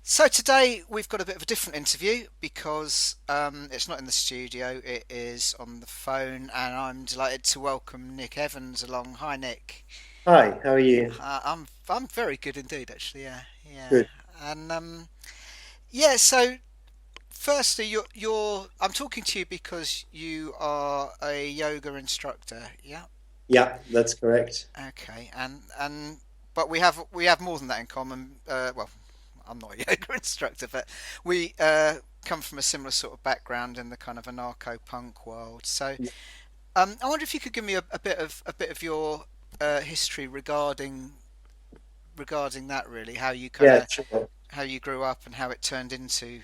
So today we've got a bit of a different interview because it's not in the studio, it is on the phone, and I'm delighted to welcome Nick Evans along. Hi, Nick. Hi, how are you? I'm very good indeed, actually. Yeah, yeah, Good. and yeah. So firstly, I'm talking to you because you are a yoga instructor. Yeah. Yeah, that's correct. Okay, and but we have more than that in common. Well, I'm not a yoga instructor, but we come from a similar sort of background in the kind of anarcho-punk world. So, I wonder if you could give me a bit of your history regarding that, really, how you kind Yeah, of sure. how you grew up and how it turned into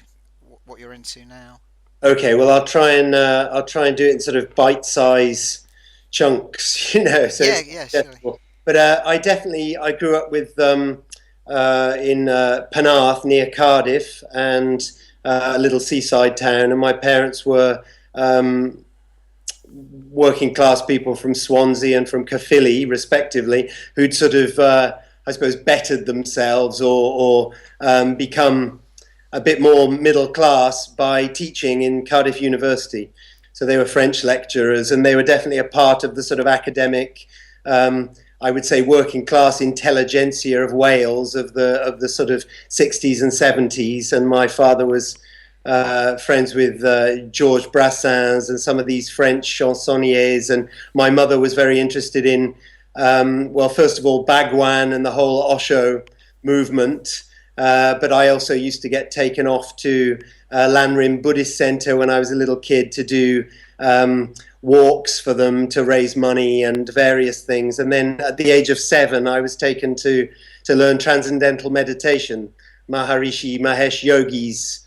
what you're into now. Okay, well, I'll try and do it in sort of bite-size chunks, so Yeah, it's yeah, surely. digestible. But I grew up with in Penarth near Cardiff, and a little seaside town, and my parents were um, working class people from Swansea and from Caerphilly, respectively, who'd sort of, I suppose, bettered themselves or become a bit more middle class by teaching in Cardiff University. So they were French lecturers, and they were definitely a part of the sort of academic, um, I would say, working class intelligentsia of Wales of the sort of 60s and 70s. And my father was friends with Georges Brassens and some of these French chansonniers. And my mother was very interested in, well, first of all, Bagwan and the whole Osho movement. But I also used to get taken off to Lanrim Buddhist Center when I was a little kid to do walks for them to raise money and various things. And then at the age of 7, I was taken to learn transcendental meditation, Maharishi Mahesh Yogi's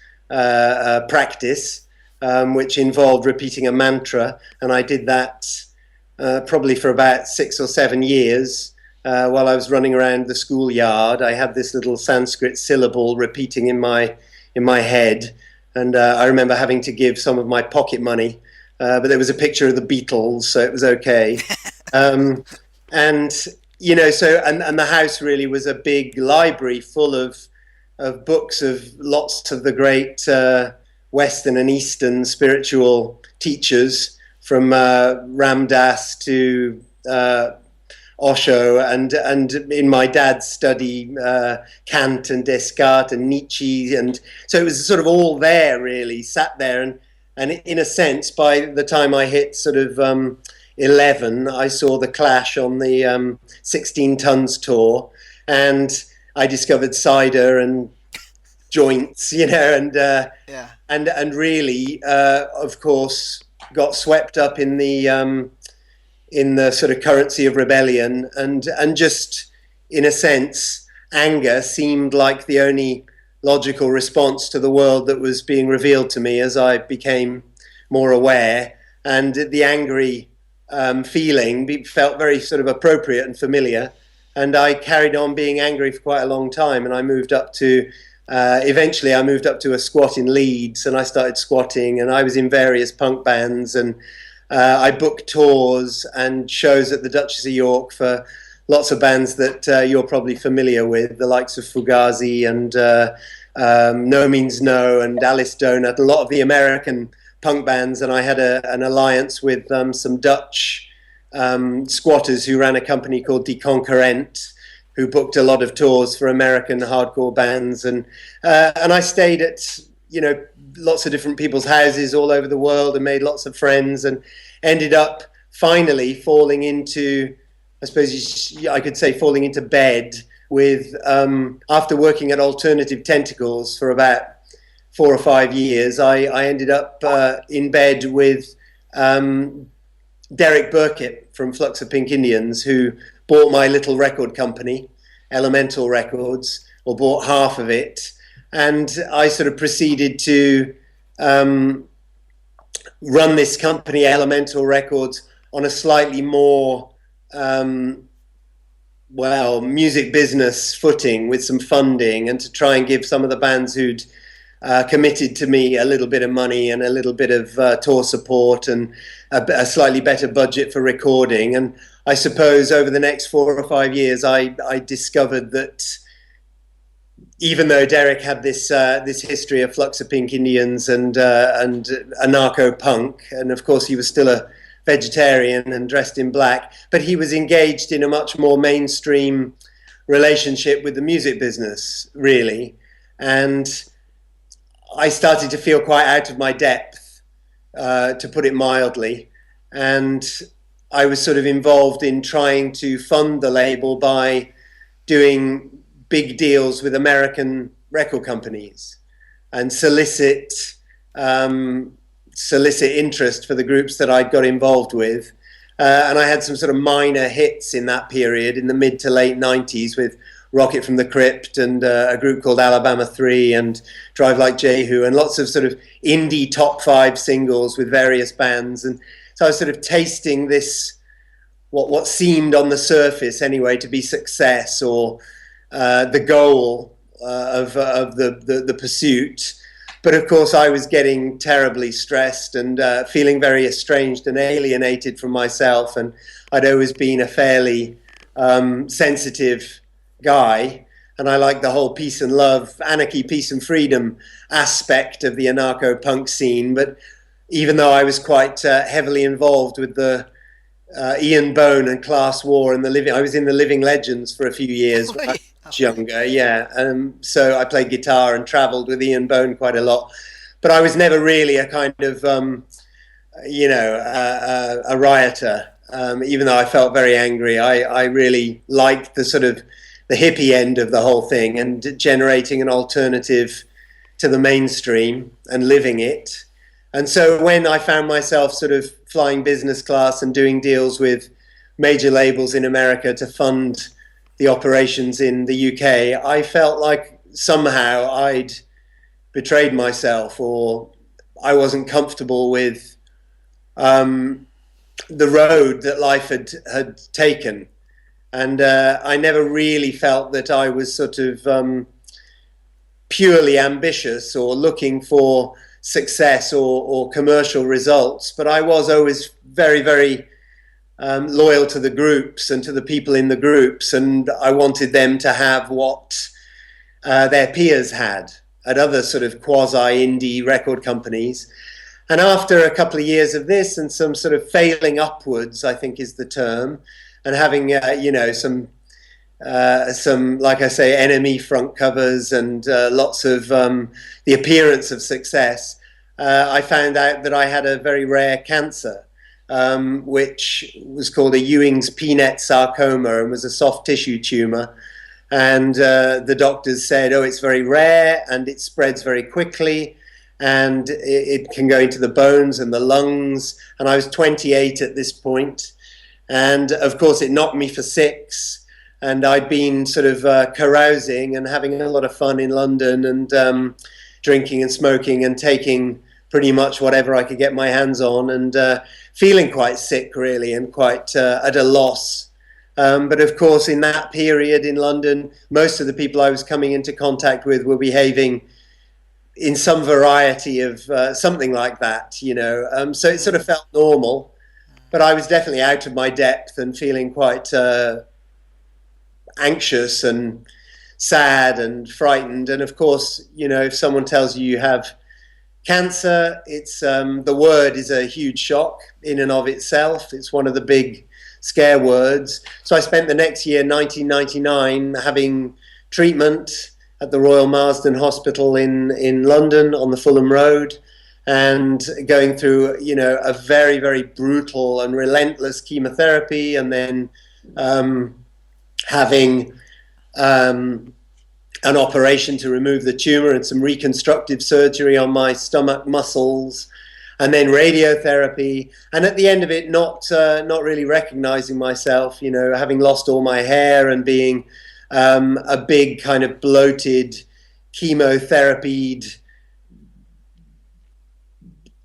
practice, which involved repeating a mantra. And I did that probably for about 6 or 7 years. While I was running around the schoolyard, I had this little Sanskrit syllable repeating in my head, and I remember having to give some of my pocket money, but there was a picture of the Beatles, so it was okay. Um, and and the house really was a big library full of books of lots of the great Western and Eastern spiritual teachers, from Ram Dass to Osho, and in my dad's study, Kant and Descartes and Nietzsche, and so it was sort of all there, really sat there, and in a sense, by the time I hit sort of 11, I saw the Clash on the 16 Tons tour, and I discovered cider and joints, Yeah. and really, of course, got swept up in the sort of currency of rebellion, and just in a sense, anger seemed like the only logical response to the world that was being revealed to me as I became more aware, and the angry feeling felt very sort of appropriate and familiar. And I carried on being angry for quite a long time, and I moved up to eventually I moved up to a squat in Leeds, and I started squatting, and I was in various punk bands, and I booked tours and shows at the Duchess of York for lots of bands that you're probably familiar with, the likes of Fugazi and No Means No and Alice Donut, a lot of the American punk bands. And I had an alliance with some Dutch squatters who ran a company called Die Concurrent, who booked a lot of tours for American hardcore bands. And I stayed at, lots of different people's houses all over the world and made lots of friends, and ended up finally falling into, I suppose I could say, falling into bed with, after working at Alternative Tentacles for about 4 or 5 years, I ended up in bed with Derek Burkitt from Flux of Pink Indians, who bought my little record company, Elemental Records, or bought half of it. And I sort of proceeded to um, run this company, Elemental Records, on a slightly more, um, well, music business footing, with some funding, and to try and give some of the bands who'd committed to me a little bit of money and a little bit of tour support, and a slightly better budget for recording. And I suppose over the next 4 or 5 years, I discovered that even though Derek had this history of Fluxapink Indians and anarcho-punk, and of course he was still a vegetarian and dressed in black, but he was engaged in a much more mainstream relationship with the music business, really. And I started to feel quite out of my depth, to put it mildly. And I was sort of involved in trying to fund the label by doing big deals with American record companies and solicit interest for the groups that I'd got involved with. And I had some sort of minor hits in that period in the mid to late 90s with Rocket from the Crypt and a group called Alabama 3 and Drive Like Jehu and lots of sort of indie top 5 singles with various bands. And so I was sort of tasting this, what seemed on the surface anyway to be success or the goal of the pursuit. But of course, I was getting terribly stressed and feeling very estranged and alienated from myself. And I'd always been a fairly sensitive guy. And I liked the whole peace and love, anarchy, peace and freedom aspect of the anarcho-punk scene. But even though I was quite heavily involved with the Ian Bone and Class War and I was in the Living Legends for a few years when I was younger, yeah. So I played guitar and travelled with Ian Bone quite a lot. But I was never really a kind of, a rioter. Even though I felt very angry, I really liked the sort of the hippie end of the whole thing and generating an alternative to the mainstream and living it. And so when I found myself sort of flying business class and doing deals with major labels in America to fund the operations in the UK, I felt like somehow I'd betrayed myself or I wasn't comfortable with the road that life had taken. And I never really felt that I was sort of purely ambitious or looking for success or commercial results, but I was always very, very loyal to the groups and to the people in the groups, and I wanted them to have what their peers had at other sort of quasi-indie record companies. And after a couple of years of this and some sort of failing upwards, I think is the term, and having some like I say, enemy front covers and lots of the appearance of success, I found out that I had a very rare cancer, which was called a Ewing's peanut sarcoma and was a soft tissue tumor. And the doctors said, oh, it's very rare and it spreads very quickly and it can go into the bones and the lungs. And I was 28 at this point. And of course, it knocked me for 6. And I'd been sort of carousing and having a lot of fun in London and drinking and smoking and taking pretty much whatever I could get my hands on and feeling quite sick, really, and quite at a loss. But of course, in that period in London, most of the people I was coming into contact with were behaving in some variety of something like that, so it sort of felt normal. But I was definitely out of my depth and feeling quite anxious and sad and frightened. And of course, if someone tells you have cancer, it's the word is a huge shock in and of itself. It's one of the big scare words. So I spent the next year, 1999, having treatment at the Royal Marsden Hospital in London on the Fulham Road, and going through, a very, very brutal and relentless chemotherapy, and then having an operation to remove the tumor and some reconstructive surgery on my stomach muscles, and then radiotherapy. And at the end of it, not really recognizing myself, having lost all my hair and being a big kind of bloated, chemotherapied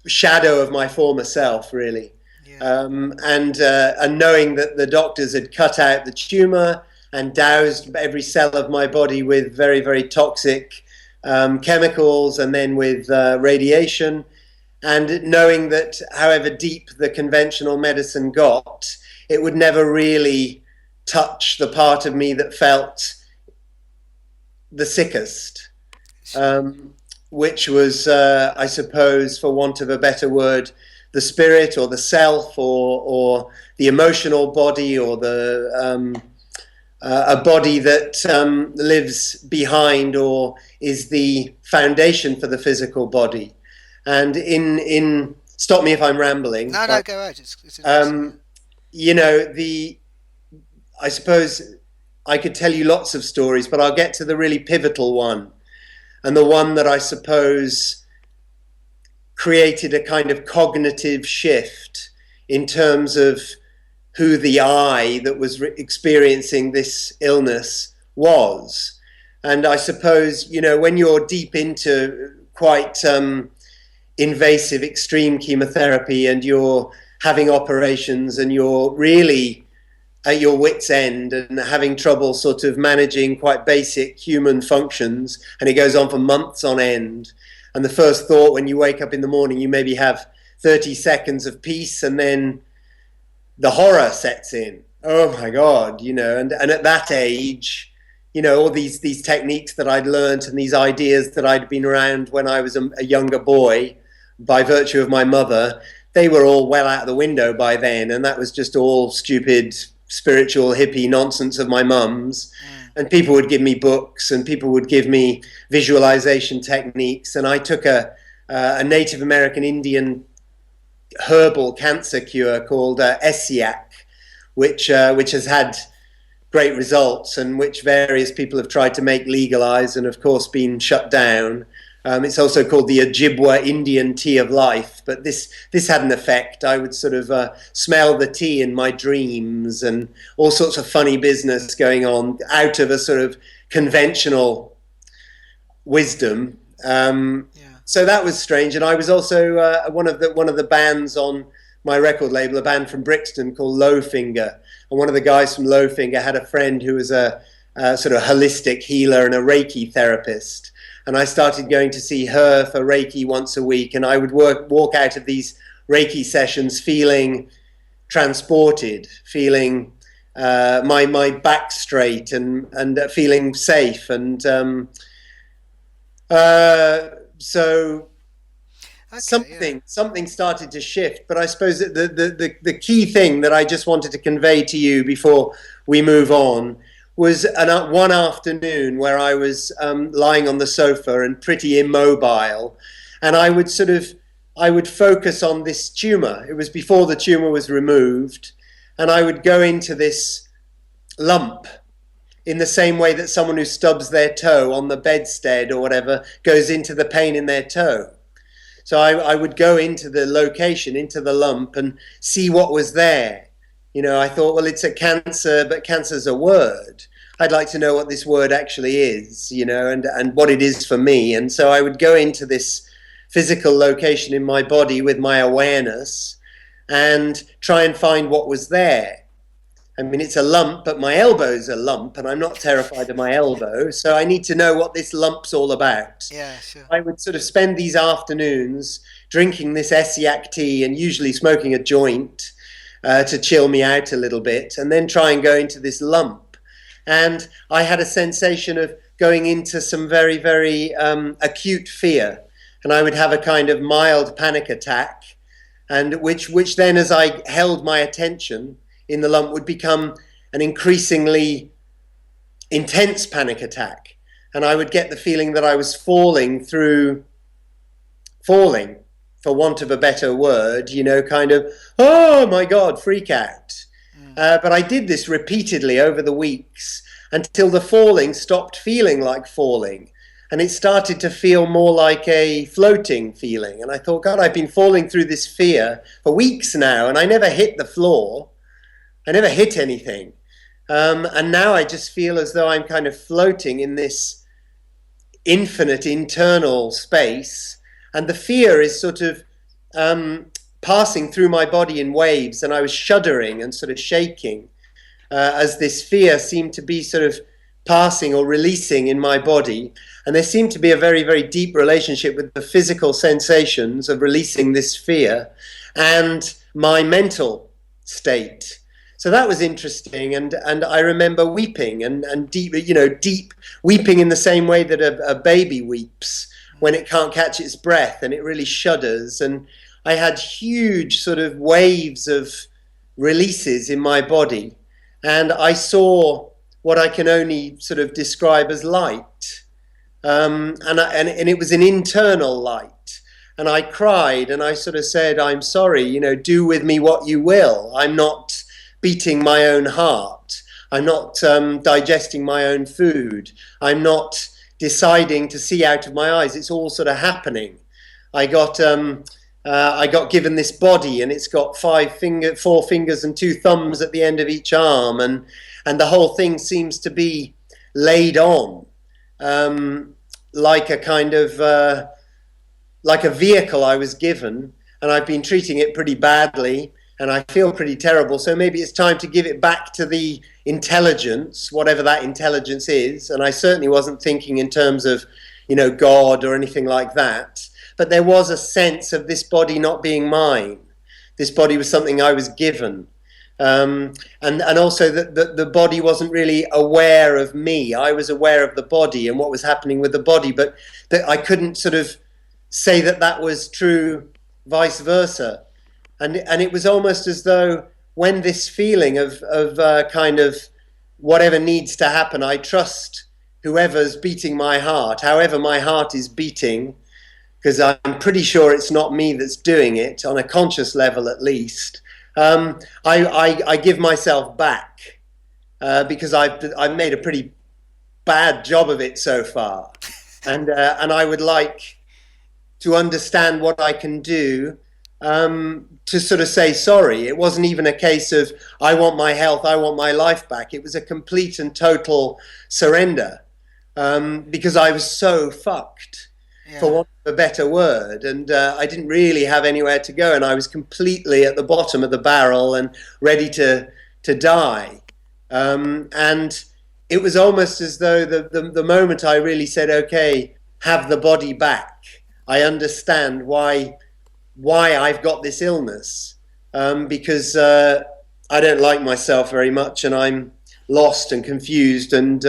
shadow of my former self, really. Yeah. And knowing that the doctors had cut out the tumor and doused every cell of my body with very, very toxic chemicals and then with radiation, and knowing that however deep the conventional medicine got, it would never really touch the part of me that felt the sickest, Sure. um, which was, I suppose, for want of a better word, the spirit or the self or the emotional body or the a body that lives behind or is the foundation for the physical body. And in stop me if I'm rambling, No, no, but go ahead. It's interesting. Yeah. um, the I suppose I could tell you lots of stories, but I'll get to the really pivotal one, and the one that I suppose created a kind of cognitive shift in terms of who the I that was experiencing this illness was. And I suppose, when you're deep into quite invasive, extreme chemotherapy and you're having operations and you're really at your wit's end and having trouble sort of managing quite basic human functions, and it goes on for months on end. And the first thought when you wake up in the morning, you maybe have 30 seconds of peace, and then the horror sets in. Oh my God, and at that age, all these techniques that I'd learned and these ideas that I'd been around when I was a younger boy by virtue of my mother, they were all well out of the window by then. And that was just all stupid, spiritual, hippie nonsense of my mum's. Mm. And people would give me books and people would give me visualization techniques. And I took a Native American Indian herbal cancer cure called Essiac, which has had great results and which various people have tried to make legalized and of course been shut down. It's also called the Ojibwa Indian tea of life, but this had an effect. I would sort of smell the tea in my dreams and all sorts of funny business going on out of a sort of conventional wisdom. Yeah. So that was strange, and I was also one of the bands on my record label, a band from Brixton called Lowfinger, and one of the guys from Lowfinger had a friend who was a sort of holistic healer and a Reiki therapist, and I started going to see her for Reiki once a week, and I would walk out of these Reiki sessions feeling transported, feeling my back straight, and feeling safe, and so Okay. Yeah. something started to shift. But I suppose that the key thing that I just wanted to convey to you before we move on was one afternoon where I was lying on the sofa and pretty immobile, and I would focus on this tumor. It was before the tumor was removed, and I would go into this lump in the same way that someone who stubs their toe on the bedstead or whatever goes into the pain in their toe. So I would go into the location, into the lump, and see what was there. I thought, well, it's a cancer, but cancer's a word. I'd like to know what this word actually is, and what it is for me. And so I would go into this physical location in my body with my awareness and try and find what was there. I mean, it's a lump, but my elbow's a lump, and I'm not terrified of my elbow, so I need to know what this lump's all about. Yeah. Sure. I would sort of spend these afternoons drinking this Essiac tea and usually smoking a joint to chill me out a little bit, and then try and go into this lump. And I had a sensation of going into some very, very acute fear, and I would have a kind of mild panic attack, and which then, as I held my attention in the lump, would become an increasingly intense panic attack. And I would get the feeling that I was falling, for want of a better word, kind of, oh my God, freak out. Mm. But I did this repeatedly over the weeks until the falling stopped feeling like falling. And it started to feel more like a floating feeling. And I thought, God, I've been falling through this fear for weeks now, and I never hit the floor. I never hit anything. And now I just feel as though I'm kind of floating in this infinite internal space. And the fear is sort of passing through my body in waves. And I was shuddering and sort of shaking as this fear seemed to be sort of passing or releasing in my body. And there seemed to be a very, very deep relationship with the physical sensations of releasing this fear and my mental state. So that was interesting, and I remember weeping and deep, deep weeping in the same way that a baby weeps when it can't catch its breath and it really shudders. And I had huge sort of waves of releases in my body, and I saw what I can only sort of describe as light, and it was an internal light. And I cried, and I sort of said, "I'm sorry, do with me what you will. I'm not beating my own heart. I'm not digesting my own food. I'm not deciding to see out of my eyes. It's all sort of happening. I got given this body, and it's got 4 fingers and 2 thumbs at the end of each arm, and the whole thing seems to be laid on like a kind of like a vehicle I was given, and I've been treating it pretty badly, and I feel pretty terrible. So maybe it's time to give it back to the intelligence, whatever that intelligence is." And I certainly wasn't thinking in terms of, God or anything like that. But there was a sense of this body not being mine. This body was something I was given. And also that the body wasn't really aware of me. I was aware of the body and what was happening with the body, but that I couldn't sort of say that was true vice versa. And it was almost as though when this feeling of kind of whatever needs to happen, I trust whoever's beating my heart, however my heart is beating, because I'm pretty sure it's not me that's doing it, on a conscious level at least. I give myself back because I've made a pretty bad job of it so far, and I would like to understand what I can do to sort of say sorry. It wasn't even a case of I want my health, I want my life back. It was a complete and total surrender because I was so fucked, for want of a better word, and I didn't really have anywhere to go, and I was completely at the bottom of the barrel and ready to die. And it was almost as though the moment I really said, okay, have the body back, I understand why I've got this illness, because I don't like myself very much, and I'm lost and confused and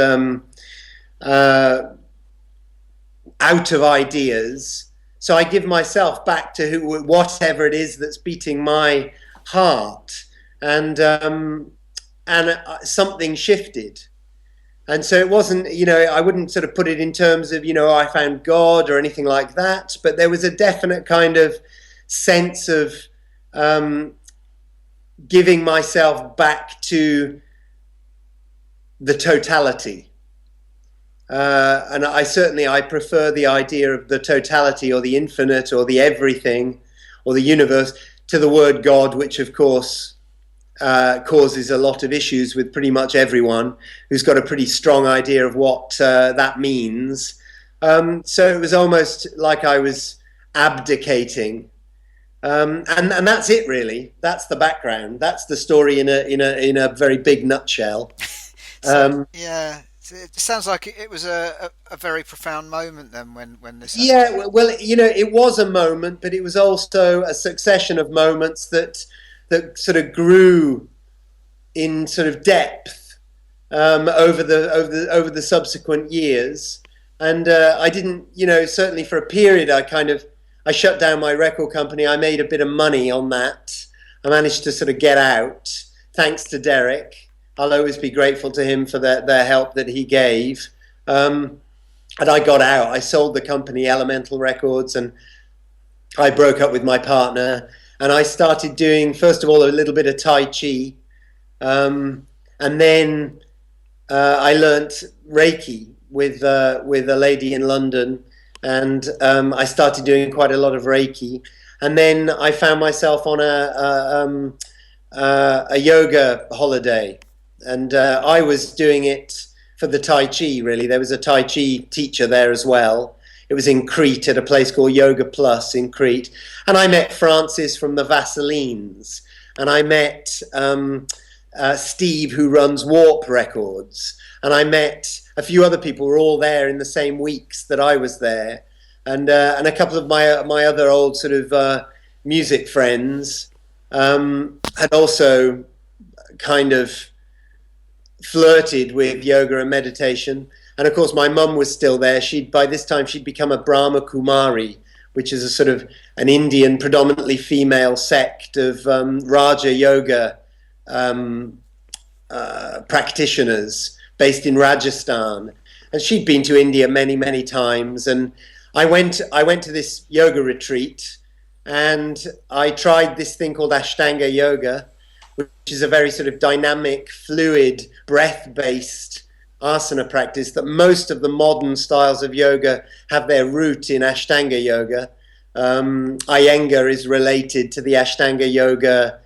out of ideas. So I give myself back to whatever it is that's beating my heart, and something shifted. And so it wasn't, I wouldn't sort of put it in terms of, I found God or anything like that, but there was a definite kind of sense of giving myself back to the totality. And I prefer the idea of the totality or the infinite or the everything or the universe to the word God, which of course causes a lot of issues with pretty much everyone who's got a pretty strong idea of what that means. So it was almost like I was abdicating. And that's it, really. That's the background. That's the story in a very big nutshell. Yeah, it sounds like it was a very profound moment then when this happened. Yeah, well, it was a moment, but it was also a succession of moments that sort of grew in sort of depth over the subsequent years. And I didn't, certainly for a period, I shut down my record company. I made a bit of money on that. I managed to sort of get out, thanks to Derek. I'll always be grateful to him for the help that he gave. And I got out. I sold the company, Elemental Records, and I broke up with my partner. And I started doing, first of all, a little bit of Tai Chi. And then I learnt Reiki with a lady in London. And I started doing quite a lot of Reiki. And then I found myself on a yoga holiday. And I was doing it for the Tai Chi, really. There was a Tai Chi teacher there as well. It was in Crete at a place called Yoga Plus in Crete. And I met Francis from the Vaselines. And I met Steve, who runs Warp Records. And I met a few other people who were all there in the same weeks that I was there. And a couple of my other old sort of music friends had also kind of flirted with yoga and meditation. And of course, my mum was still there. By this time she'd become a Brahma Kumari, which is a sort of an Indian, predominantly female sect of Raja Yoga um, practitioners based in Rajasthan. And she'd been to India many, many times. And I went to this yoga retreat, and I tried this thing called ashtanga yoga, which is a very sort of dynamic, fluid, breath-based asana practice that most of the modern styles of yoga have their root in ashtanga yoga. Iyengar is related to the ashtanga yoga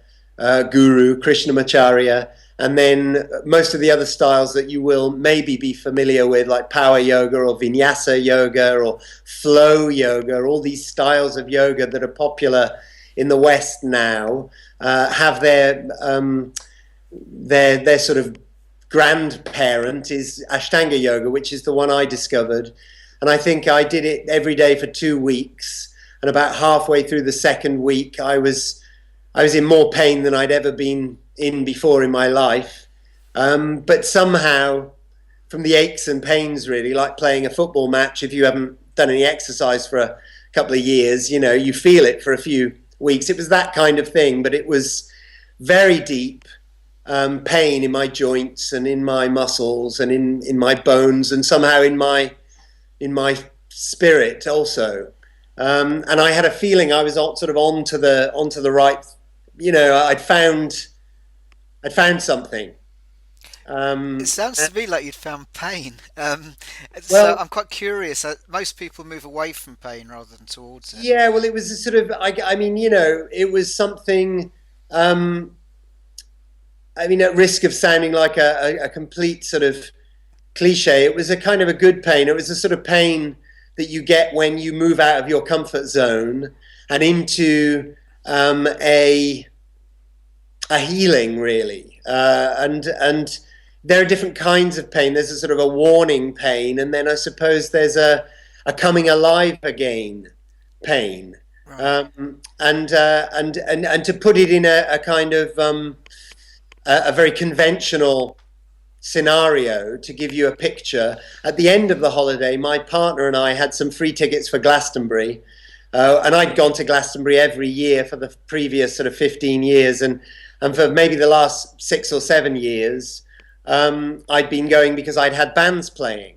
guru, Krishnamacharya. And then most of the other styles that you will maybe be familiar with, like power yoga or vinyasa yoga or flow yoga, all these styles of yoga that are popular in the West now, have their sort of grandparent is Ashtanga yoga, which is the one I discovered. And I think I did it every day for 2 weeks. And about halfway through the second week, I was in more pain than I'd ever been in before in my life. But somehow, from the aches and pains, really, like playing a football match, if you haven't done any exercise for a couple of years, you know, you feel it for a few weeks. It was that kind of thing, but it was very deep pain in my joints and in my muscles and in my bones and somehow in my spirit also. And I had a feeling I was sort of onto the right, you know, I'd found something. It sounds to me like you'd found pain. So Well, I'm quite curious. Most people move away from pain rather than towards it. yeah, well, it was a sort of, I mean, you know, it was something, I mean, at risk of sounding like a complete sort of cliche, it was a kind of a good pain. It was a sort of pain that you get when you move out of your comfort zone and into a healing, really. And there are different kinds of pain. There's a sort of a warning pain, and then I suppose there's a coming alive again pain. Right. And to put it in a kind of a very conventional scenario, to give you a picture, at the end of the holiday, my partner and I had some free tickets for Glastonbury. And I'd gone to Glastonbury every year for the previous sort of 15 years. And for maybe the last 6 or 7 years, I'd been going because I'd had bands playing.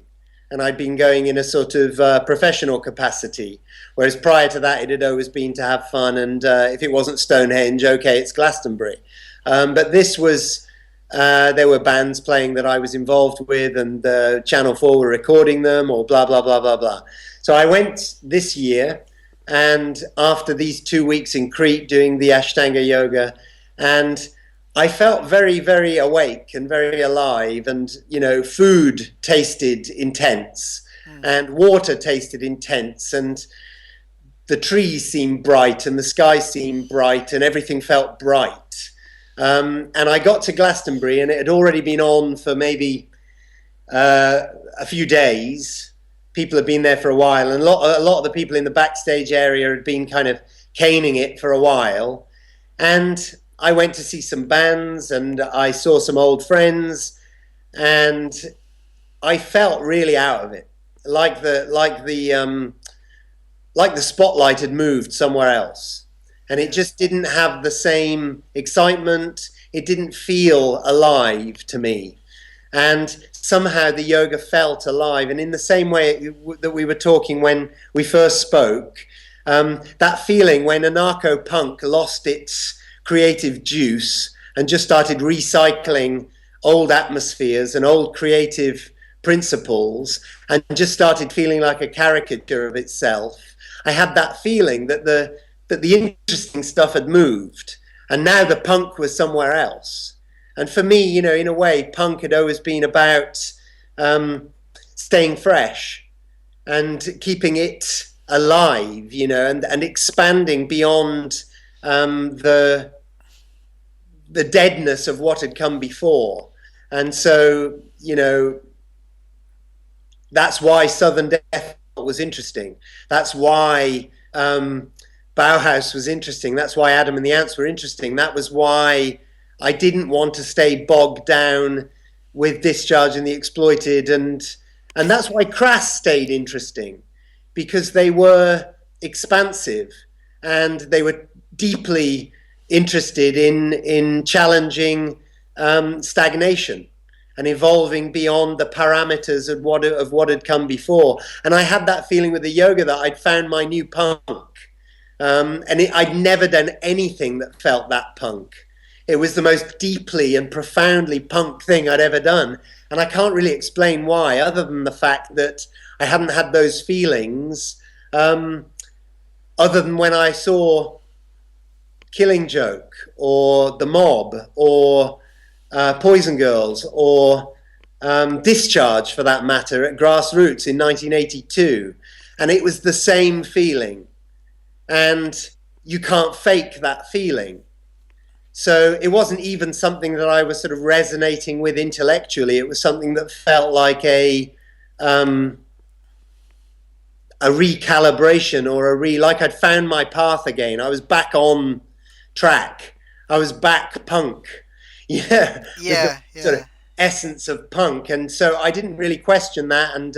And I'd been going in a sort of professional capacity. Whereas prior to that, it had always been to have fun. And if it wasn't Stonehenge, okay, it's Glastonbury. But this was, there were bands playing that I was involved with, and Channel 4 were recording them, or blah, blah, blah, blah, blah. So I went this year, and after these 2 weeks in Crete doing the Ashtanga yoga, and I felt very, very awake and very alive, and, you know, food tasted intense, and water tasted intense, and the trees seemed bright, and the sky seemed bright, and everything felt bright. And I got to Glastonbury, and it had already been on for maybe a few days. People had been there for a while, and a lot of the people in the backstage area had been kind of caning it for a while. And I went to see some bands, and I saw some old friends, and I felt really out of it, like the spotlight had moved somewhere else. And it just didn't have the same excitement. It didn't feel alive to me. And somehow the yoga felt alive. And in the same way that we were talking when we first spoke, that feeling when anarcho-punk lost its creative juice and just started recycling old atmospheres and old creative principles and just started feeling like a caricature of itself. I had that feeling that the interesting stuff had moved, and now the punk was somewhere else. And for me, you know, in a way, punk had always been about staying fresh and keeping it alive, you know, and expanding beyond the deadness of what had come before. And so, you know, that's why Southern Death was interesting. That's why Bauhaus was interesting. That's why Adam and the Ants were interesting. That was why I didn't want to stay bogged down with Discharge and the Exploited, and that's why Crass stayed interesting, because they were expansive and they were deeply interested in challenging stagnation and evolving beyond the parameters of what had come before. And I had that feeling with the yoga that I'd found my new punk. I'd never done anything that felt that punk. It was the most deeply and profoundly punk thing I'd ever done. And I can't really explain why, other than the fact that I hadn't had those feelings, other than when I saw Killing Joke or The Mob or Poison Girls or Discharge, for that matter, at Grassroots in 1982. And it was the same feeling. And you can't fake that feeling. So it wasn't even something that I was sort of resonating with intellectually. It was something that felt like a recalibration, or like I'd found my path again. I was back on track. I was back punk. Yeah, Yeah, the sort of essence of punk. And so I didn't really question that. And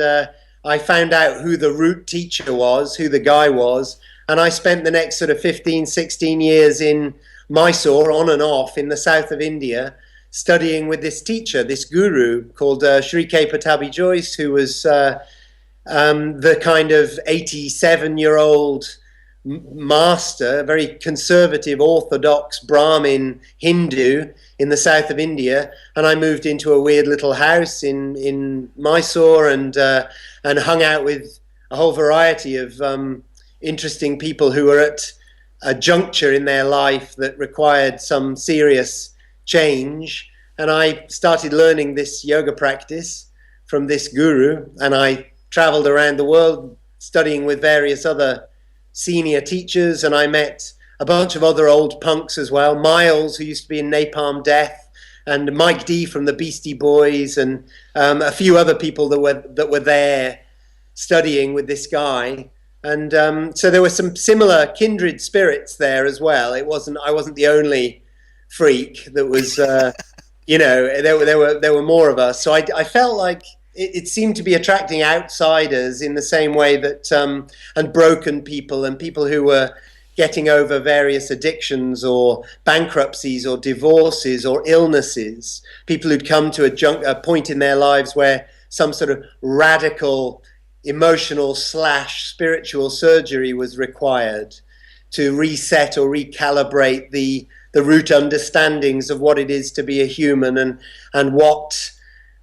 I found out who the root teacher was, who the guy was. And I spent the next sort of 15, 16 years in Mysore, on and off, in the south of India, studying with this teacher, this guru called Sri K. Patabi Joyce, who was the kind of 87-year-old master, very conservative, orthodox Brahmin Hindu in the south of India. And I moved into a weird little house in Mysore and hung out with a whole variety of interesting people who were at a juncture in their life that required some serious change. And I started learning this yoga practice from this guru, and I traveled around the world studying with various other senior teachers, and I met a bunch of other old punks as well. Miles, who used to be in Napalm Death, and Mike D from the Beastie Boys, and a few other people that were there studying with this guy. And so there were some similar kindred spirits there as well. I wasn't the only freak that was, there were more of us. So I felt like it seemed to be attracting outsiders in the same way that, and broken people and people who were getting over various addictions or bankruptcies or divorces or illnesses, people who'd come to a point in their lives where some sort of radical emotional / spiritual surgery was required to reset or recalibrate the root understandings of what it is to be a human, and what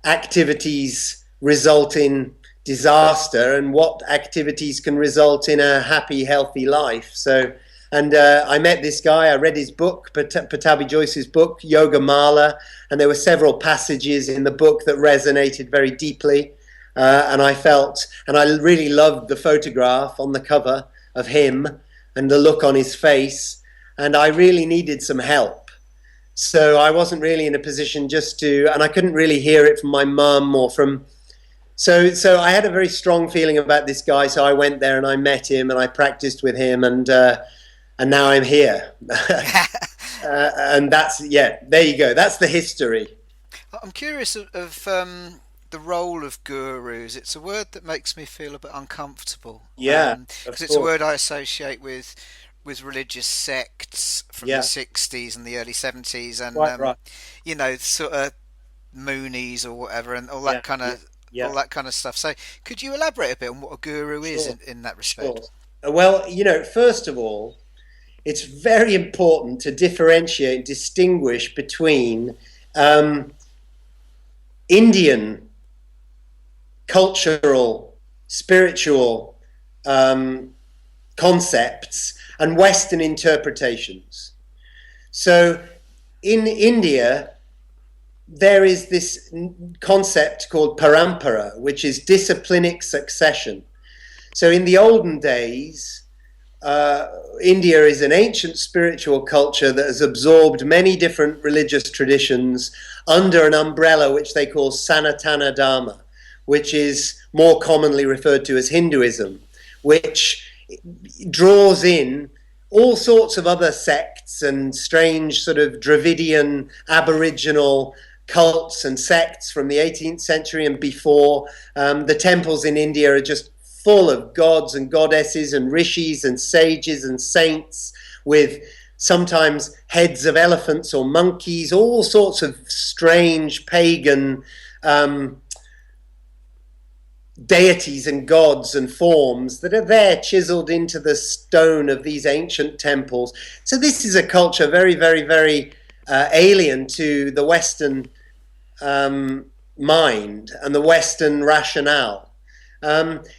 activities result in disaster and what activities can result in a happy, healthy life. So, and I met this guy, I read his book, Patabi Joyce's book, Yoga Mala, and there were several passages in the book that resonated very deeply. And I really loved the photograph on the cover of him and the look on his face, and I really needed some help. So I wasn't really in a position and I couldn't really hear it from my mum or from, so I had a very strong feeling about this guy, so I went there and I met him and I practiced with him, and now I'm here. And there you go, that's the history. I'm curious of the role of gurus. It's a word that makes me feel a bit uncomfortable. Yeah, because it's a word I associate with religious sects from the 60s and the early 70s, and right. Sort of Moonies or whatever, and all that kind of all that kind of stuff. So, could you elaborate a bit on what a guru is in that respect? Sure. Well, first of all, it's very important to differentiate and distinguish between Indian cultural, spiritual concepts and Western interpretations. So in India, there is this concept called parampara, which is disciplinic succession. So in the olden days, India is an ancient spiritual culture that has absorbed many different religious traditions under an umbrella which they call Sanatana Dharma, which is more commonly referred to as Hinduism, which draws in all sorts of other sects and strange sort of Dravidian Aboriginal cults and sects from the 18th century and before. The temples in India are just full of gods and goddesses and rishis and sages and saints with sometimes heads of elephants or monkeys, all sorts of strange pagan deities and gods and forms that are there chiseled into the stone of these ancient temples. So this is a culture very, very, very alien to the Western mind and the Western rationale.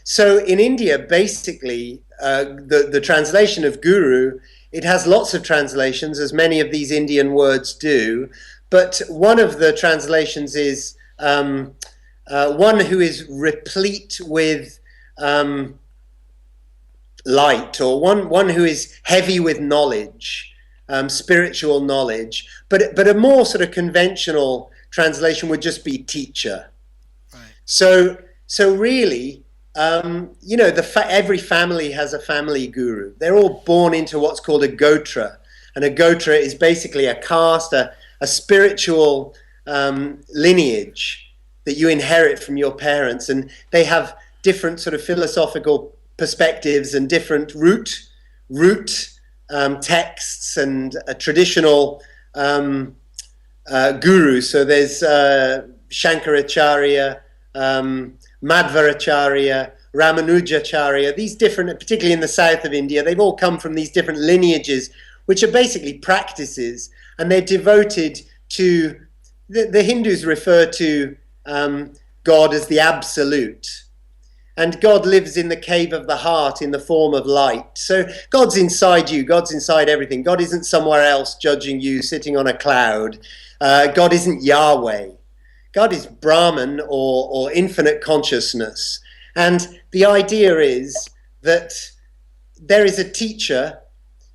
So in India, basically, the translation of guru, it has lots of translations, as many of these Indian words do, but one of the translations is one who is replete with light, or one who is heavy with knowledge, spiritual knowledge. But a more sort of conventional translation would just be teacher. Right. So really, every family has a family guru. They're all born into what's called a gotra, and a gotra is basically a caste, a spiritual lineage that you inherit from your parents, and they have different sort of philosophical perspectives and different root texts and a traditional guru. So there's Shankaracharya, Madhvaracharya, Ramanujacharya. These different, particularly in the south of India, they've all come from these different lineages, which are basically practices, and they're devoted to. The Hindus refer to God as the absolute, and God lives in the cave of the heart in the form of light. So God's inside you, God's inside everything. God isn't somewhere else judging you sitting on a cloud. God isn't Yahweh. God is Brahman, or infinite consciousness. And the idea is that there is a teacher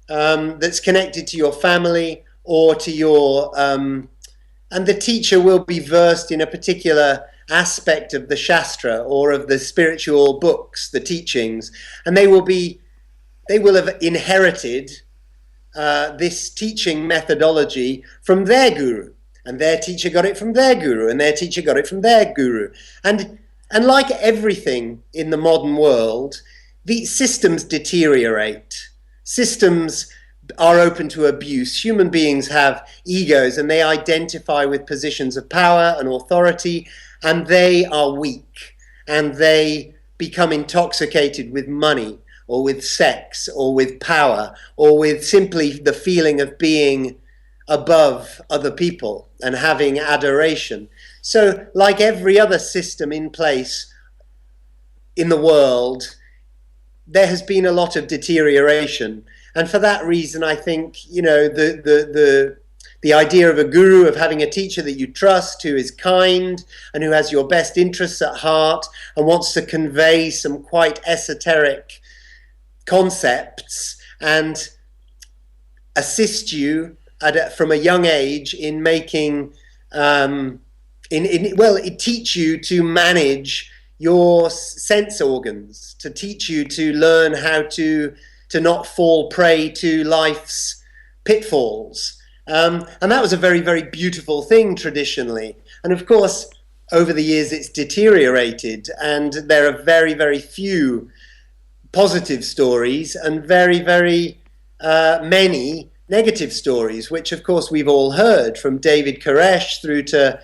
that's connected to your family or to your and the teacher will be versed in a particular aspect of the Shastra or of the spiritual books, the teachings, and they will have inherited this teaching methodology from their guru, and their teacher got it from their guru, and their teacher got it from their guru. And like everything in the modern world, the systems deteriorate. Systems are open to abuse. Human beings have egos, and they identify with positions of power and authority, and they are weak, and they become intoxicated with money or with sex or with power or with simply the feeling of being above other people and having adoration. So like every other system in place in the world, there has been a lot of deterioration. And for that reason, I think, the idea of a guru, of having a teacher that you trust, who is kind and who has your best interests at heart and wants to convey some quite esoteric concepts and assist you from a young age in making, it teach you to manage your sense organs, to teach you to learn how to not fall prey to life's pitfalls. And that was a very, very beautiful thing traditionally. And of course, over the years, it's deteriorated, and there are very, very few positive stories and very, very many negative stories, which of course we've all heard, from David Koresh through to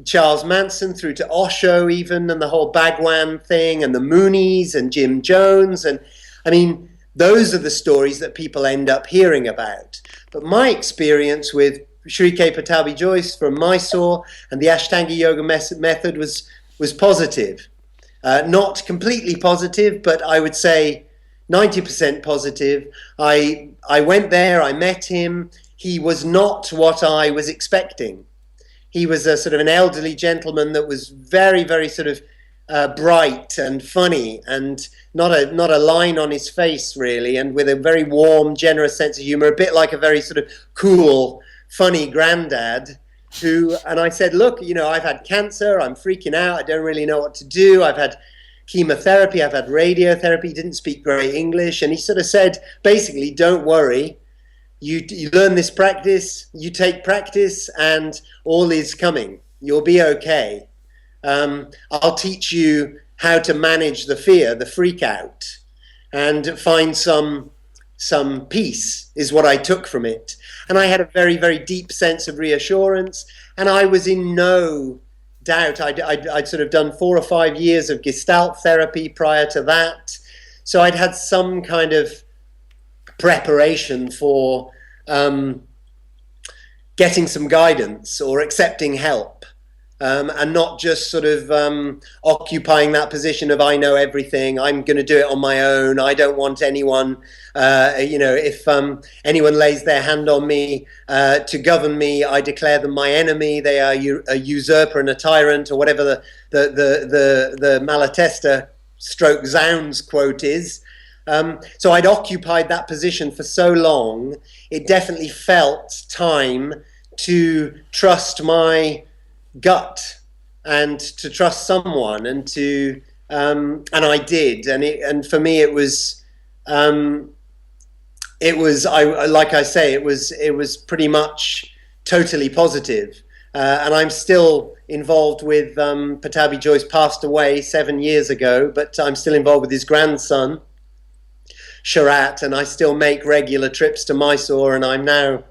Charles Manson, through to Osho even, and the whole Bhagwan thing, and the Moonies and Jim Jones. And I mean, those are the stories that people end up hearing about. But my experience with Sri K. Patabi Joyce from Mysore and the Ashtanga Yoga method was positive. Not completely positive, but I would say 90% positive. I went there, I met him. He was not what I was expecting. He was a sort of an elderly gentleman that was very, very sort of bright and funny, and not a line on his face really, and with a very warm, generous sense of humor, a bit like a very sort of cool, funny granddad and I said, look, I've had cancer, I'm freaking out, I don't really know what to do, I've had chemotherapy, I've had radiotherapy, didn't speak great English. And he sort of said, basically, don't worry. You learn this practice, you take practice, and all is coming. You'll be okay. I'll teach you how to manage the fear, the freak out, and find some peace, is what I took from it. And I had a very, very deep sense of reassurance, and I was in no doubt. I'd sort of done 4 or 5 years of Gestalt therapy prior to that, so I'd had some kind of preparation for getting some guidance or accepting help, and not just sort of occupying that position of I know everything, I'm going to do it on my own, I don't want anyone, if anyone lays their hand on me to govern me, I declare them my enemy, they are a usurper and a tyrant, or whatever the Malatesta stroke Zounds quote is. So I'd occupied that position for so long, it definitely felt time to trust my gut and to trust someone, and I did, and for me it was like I say, it was pretty much totally positive, and I'm still involved with Patabi Joyce passed away 7 years ago, but I'm still involved with his grandson Sharat, and I still make regular trips to Mysore, and I'm now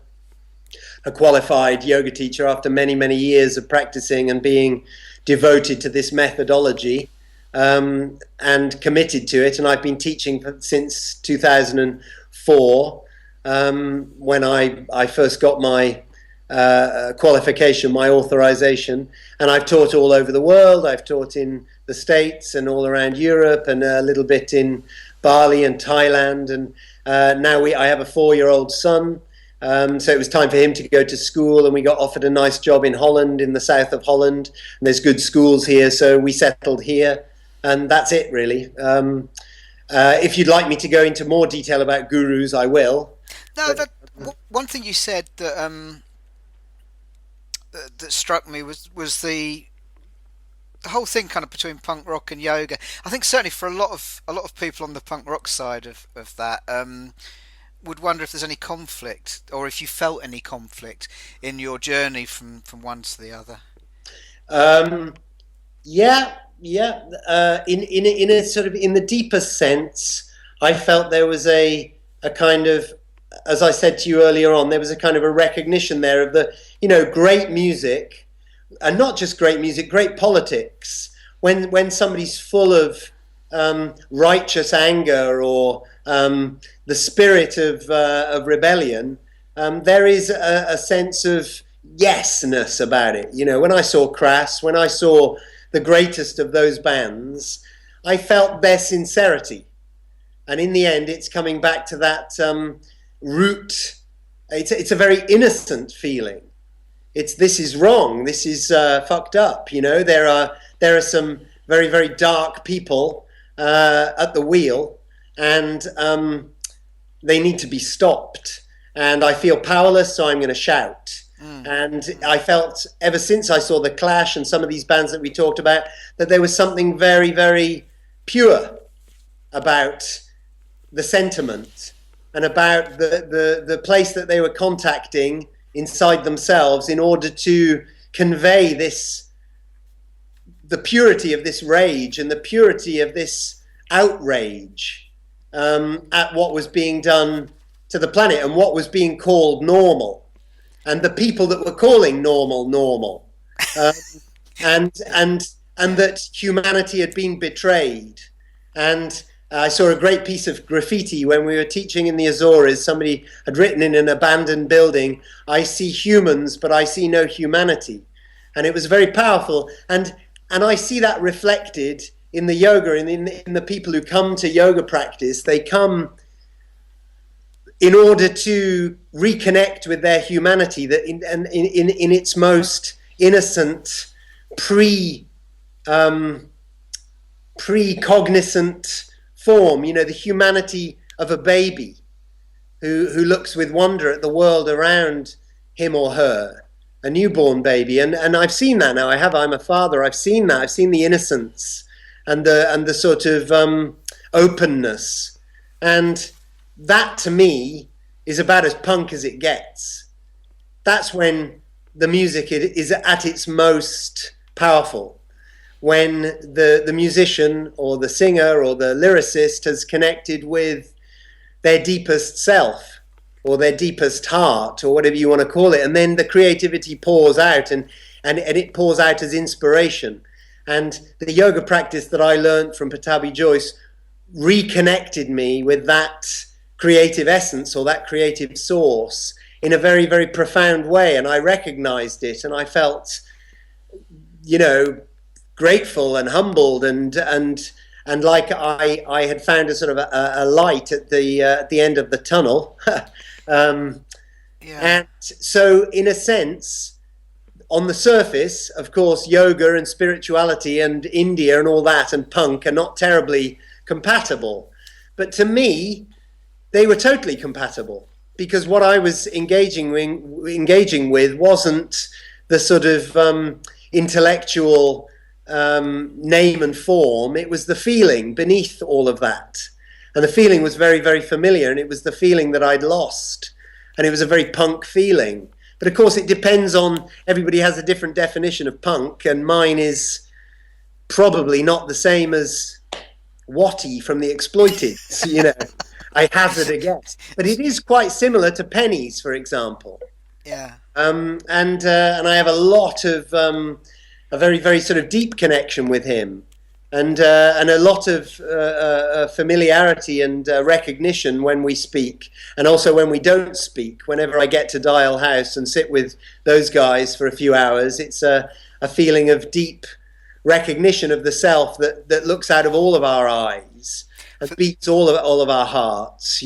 a qualified yoga teacher after many, many years of practicing and being devoted to this methodology, and committed to it. And I've been teaching since 2004, when I first got my qualification, my authorization, and I've taught all over the world. I've taught in the States and all around Europe, and a little bit in Bali and Thailand, and now I have a 4-year-old son, so it was time for him to go to school, and we got offered a nice job in Holland, in the south of Holland, and there's good schools here, so we settled here, and that's it really. If you'd like me to go into more detail about gurus, I will. No, one thing you said that that struck me was the whole thing kind of between punk rock and yoga. I think certainly for a lot of people on the punk rock side of that, would wonder if there's any conflict, or if you felt any conflict in your journey from one to the other. Yeah. In a sort of, in the deeper sense, I felt there was a kind of, as I said to you earlier on, there was a kind of a recognition there of the, great music, and not just great music, great politics. When somebody's full of righteous anger, or the spirit of rebellion, there is a sense of yesness about it. When I saw Crass, when I saw the greatest of those bands, I felt their sincerity. And in the end, it's coming back to that root. It's a very innocent feeling. This is wrong. This is fucked up. There are some very, very dark people at the wheel, and they need to be stopped. And I feel powerless, so I'm going to shout. And I felt, ever since I saw The Clash and some of these bands that we talked about, that there was something very, very pure about the sentiment, and about the place that they were contacting inside themselves in order to convey the purity of this rage and the purity of this outrage at what was being done to the planet, and what was being called normal, and the people that were calling normal, and that humanity had been betrayed. And I saw a great piece of graffiti when we were teaching in the Azores. Somebody had written in an abandoned building, "I see humans, but I see no humanity." And it was very powerful. And I see that reflected in the yoga, in the people who come to yoga practice. They come in order to reconnect with their humanity, that in its most innocent, pre-cognizant form, the humanity of a baby who looks with wonder at the world around him or her, a newborn baby. And I've seen that now. I'm a father. I've seen that. I've seen the innocence and the sort of openness. And that to me is about as punk as it gets. That's when the music is at its most powerful, when the musician or the singer or the lyricist has connected with their deepest self or their deepest heart or whatever you want to call it, and then the creativity pours out, and it pours out as inspiration. And the yoga practice that I learned from Patabi Joyce reconnected me with that creative essence or that creative source in a very, very profound way, and I recognized it, and I felt, grateful and humbled, and like I had found a sort of a light at the end of the tunnel. Yeah. And so, in a sense, on the surface, of course, yoga and spirituality and India and all that and punk are not terribly compatible. But to me, they were totally compatible, because what I was engaging with wasn't the sort of intellectual name and form. It was the feeling beneath all of that. And the feeling was very, very familiar, and it was the feeling that I'd lost. And it was a very punk feeling. But of course, it depends on, everybody has a different definition of punk, and mine is probably not the same as Watty from the Exploited, I hazard a guess. But it is quite similar to Pennies, for example. Yeah. And I have a lot of a very, very sort of deep connection with him, and a lot of familiarity and recognition when we speak, and also when we don't speak. Whenever I get to Dial House and sit with those guys for a few hours, it's a feeling of deep recognition of the self that looks out of all of our eyes and beats all of our hearts,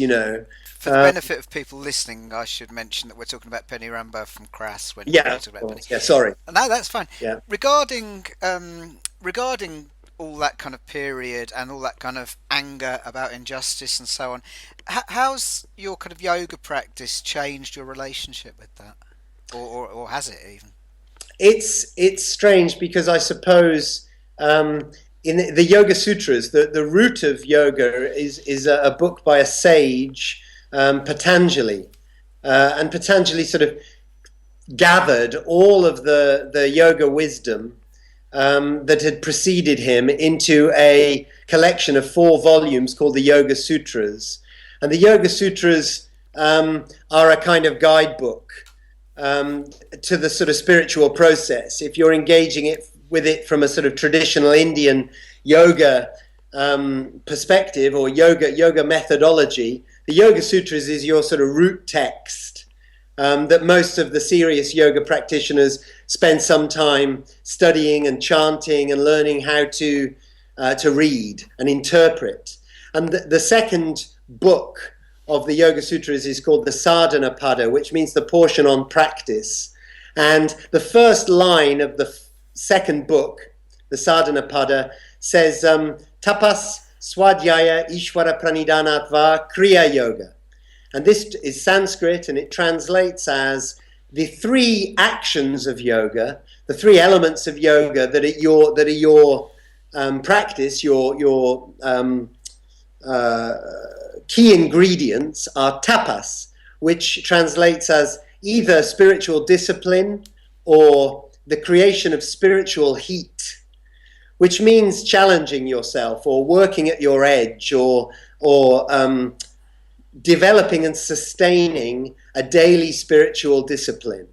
For the benefit of people listening, I should mention that we're talking about Penny Rambo from Crass when we're talking about Penny. Yeah, sorry. No, that's fine. Yeah. Regarding all that kind of period and all that kind of anger about injustice and so on, how's your kind of yoga practice changed your relationship with that, or has it even? It's strange, because I suppose in the Yoga Sutras, the root of yoga is a book by a sage, Patanjali, and Patanjali sort of gathered all of the yoga wisdom that had preceded him into a collection of 4 volumes called the Yoga Sutras. And the Yoga Sutras are a kind of guidebook to the sort of spiritual process. If you're engaging with it from a sort of traditional Indian yoga perspective or yoga methodology, the Yoga Sutras is your sort of root text that most of the serious yoga practitioners spend some time studying and chanting and learning how to read and interpret. And the second book of the Yoga Sutras is called the Sadhana Pada, which means the portion on practice. And the first line of the second book, the Sadhana Pada, says tapas swadhyaya ishvara pranidhanatva kriya yoga. And this is Sanskrit, and it translates as the 3 actions of yoga, the 3 elements of yoga that are your practice, your key ingredients are tapas, which translates as either spiritual discipline or the creation of spiritual heat, which means challenging yourself or working at your edge or developing and sustaining a daily spiritual discipline.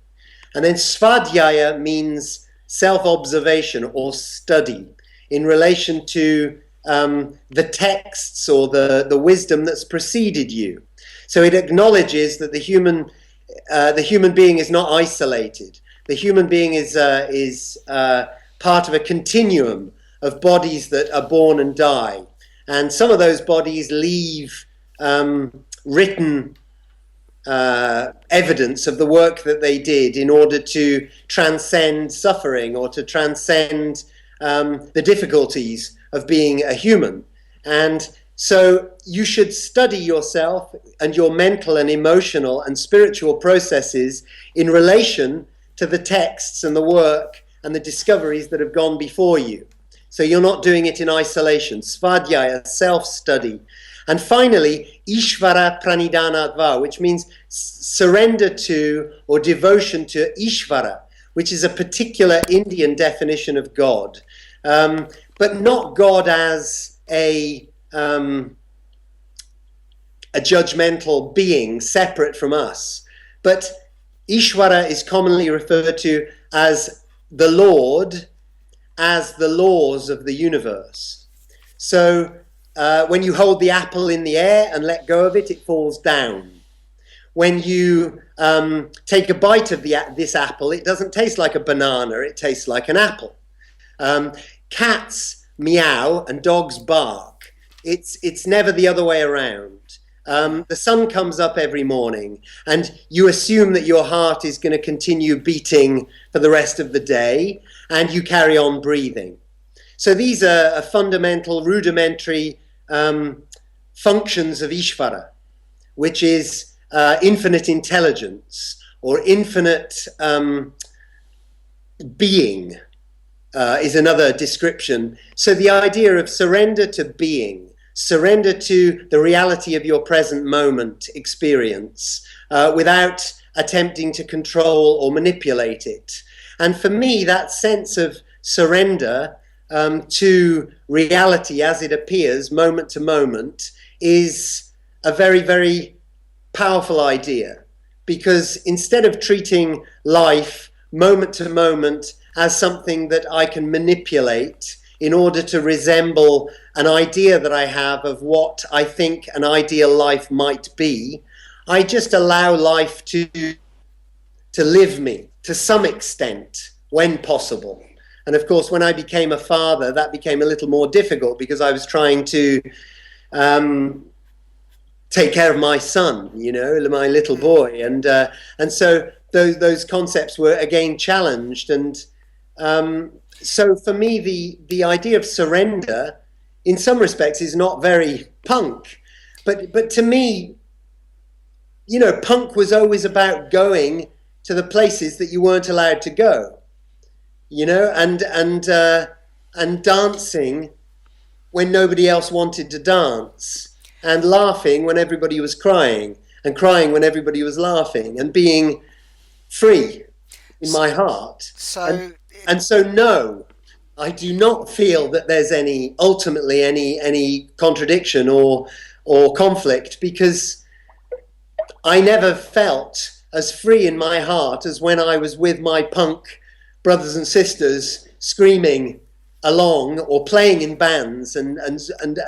And then svadhyaya means self-observation or study in relation to the texts or the wisdom that's preceded you. So it acknowledges that the human being is not isolated. The human being is part of a continuum of bodies that are born and die. And some of those bodies leave written evidence of the work that they did in order to transcend suffering or to transcend the difficulties of being a human. And so you should study yourself and your mental and emotional and spiritual processes in relation to the texts and the work and the discoveries that have gone before you. So you're not doing it in isolation. Svadhyaya, self-study. And finally, Ishvara Pranidhanatva, which means surrender to or devotion to Ishvara, which is a particular Indian definition of God, but not God as a judgmental being separate from us. But Ishvara is commonly referred to as the Lord, as the laws of the universe. So when you hold the apple in the air and let go of it, it falls down. When you take a bite of this apple, it doesn't taste like a banana, it tastes like an apple. Cats meow and dogs bark. It's never the other way around. The sun comes up every morning and you assume that your heart is going to continue beating for the rest of the day and you carry on breathing. So these are fundamental, rudimentary functions of Ishvara, which is infinite intelligence or infinite being is another description. So the idea of surrender to being, surrender to the reality of your present moment experience without attempting to control or manipulate it. And for me, that sense of surrender to reality as it appears moment to moment is a very, very powerful idea, because instead of treating life moment to moment as something that I can manipulate in order to resemble an idea that I have of what I think an ideal life might be, I just allow life to live me to some extent when possible. And of course, when I became a father, that became a little more difficult because I was trying to take care of my son, you know, my little boy, and so those concepts were again challenged. And so for me, the idea of surrender, in some respects, is not very punk, but to me, you know, punk was always about going to the places that you weren't allowed to go, you know, and dancing when nobody else wanted to dance, and laughing when everybody was crying, and crying when everybody was laughing, and being free in my heart. And so no, I do not feel that there's ultimately any contradiction or conflict, because I never felt as free in my heart as when I was with my punk brothers and sisters screaming along or playing in bands and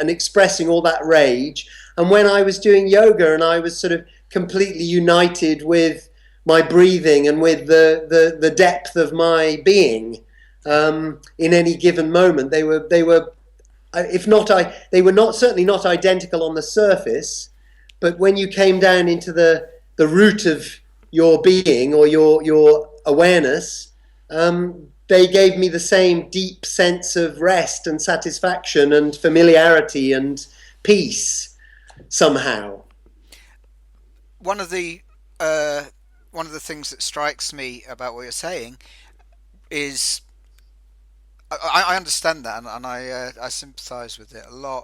expressing all that rage, and when I was doing yoga and I was sort of completely united with my breathing and with the depth of my being in any given moment. They were certainly not identical on the surface, but when you came down into the root of your being or your awareness, they gave me the same deep sense of rest and satisfaction and familiarity and peace somehow. One of the things that strikes me about what you're saying is I understand that, and I sympathise with it a lot.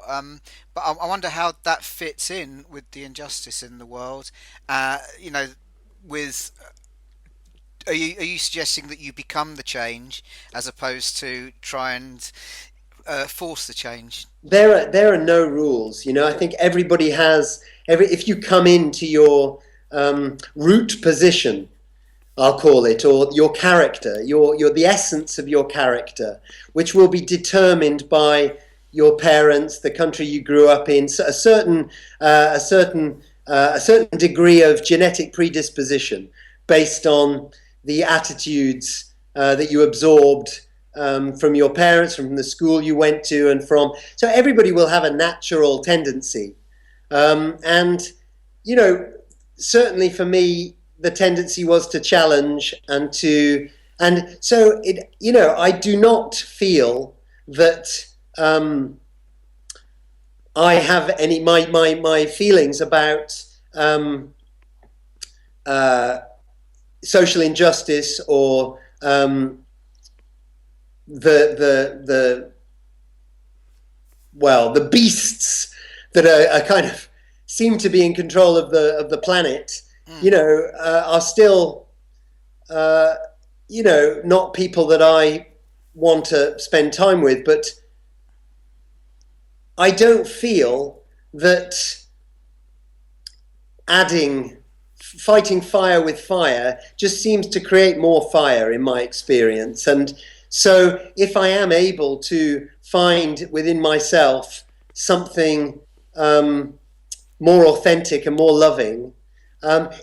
But I wonder how that fits in with the injustice in the world. You know, with are you suggesting that you become the change as opposed to try and force the change? There are no rules. You know, I think everybody has if you come into your root position, I'll call it, or your character, your the essence of your character, which will be determined by your parents, the country you grew up in, a certain degree of genetic predisposition based on the attitudes that you absorbed from your parents, from the school you went to, and so everybody will have a natural tendency, and you know, certainly for me, the tendency was to challenge and so it, you know, I do not feel that I have any my feelings about social injustice or the well, the beasts that are kind of seem to be in control of the planet, Mm. are still, uh, not people that I want to spend time with. But I don't feel that adding fighting fire with fire just seems to create more fire in my experience. And so if I am able to find within myself something more authentic and more loving,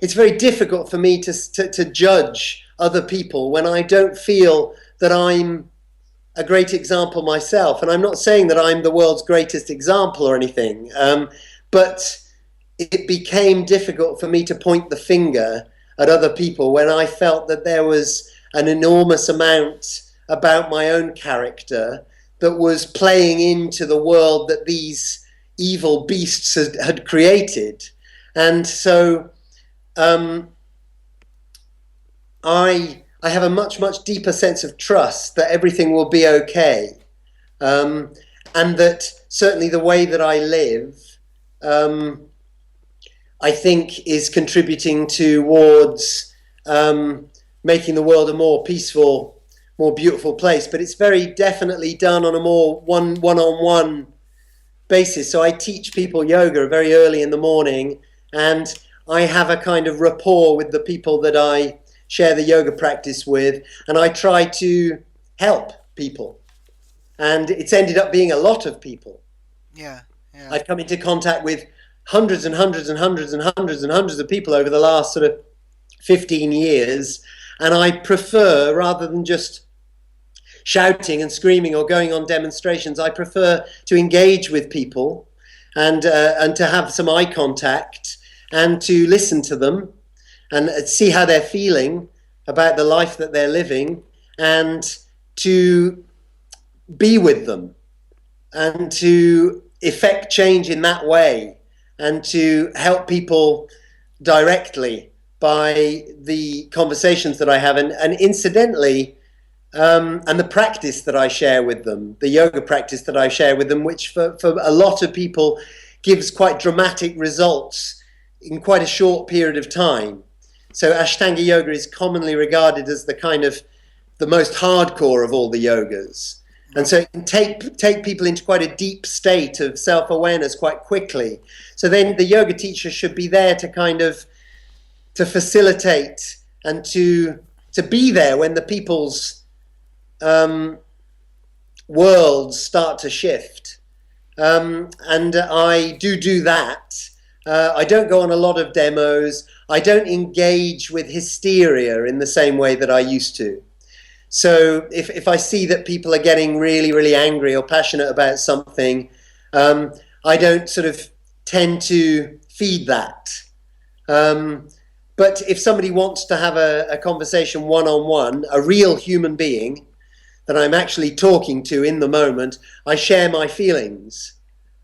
it's very difficult for me to judge other people when I don't feel that I'm a great example myself. And I'm not saying that I'm the world's greatest example or anything, but it became difficult for me to point the finger at other people when I felt that there was an enormous amount about my own character that was playing into the world that these evil beasts had created. And so I have a much deeper sense of trust that everything will be okay, and that certainly the way that I live, I think, is contributing towards making the world a more peaceful, more beautiful place. But it's very definitely done on a more one-on-one basis. So I teach people yoga very early in the morning, and I have a kind of rapport with the people that I share the yoga practice with, and I try to help people. And it's ended up being a lot of people. Yeah, yeah, I've come into contact with hundreds and hundreds and hundreds and hundreds and hundreds of people over the last sort of 15 years, and I prefer, rather than just shouting and screaming or going on demonstrations, I prefer to engage with people and to have some eye contact and to listen to them and see how they're feeling about the life that they're living, and to be with them and to effect change in that way, and to help people directly by the conversations that I have, and incidentally, and the practice that I share with them, the yoga practice that I share with them, which for a lot of people gives quite dramatic results in quite a short period of time. So ashtanga yoga is commonly regarded as the kind of the most hardcore of all the yogas. And so it can take people into quite a deep state of self-awareness quite quickly. So then the yoga teacher should be there to kind of to facilitate and to be there when the people's worlds start to shift. And I do that. I don't go on a lot of demos. I don't engage with hysteria in the same way that I used to. So if I see that people are getting really angry or passionate about something, I don't sort of tend to feed that. But if somebody wants to have a conversation one-on-one, a real human being that I'm actually talking to in the moment, I share my feelings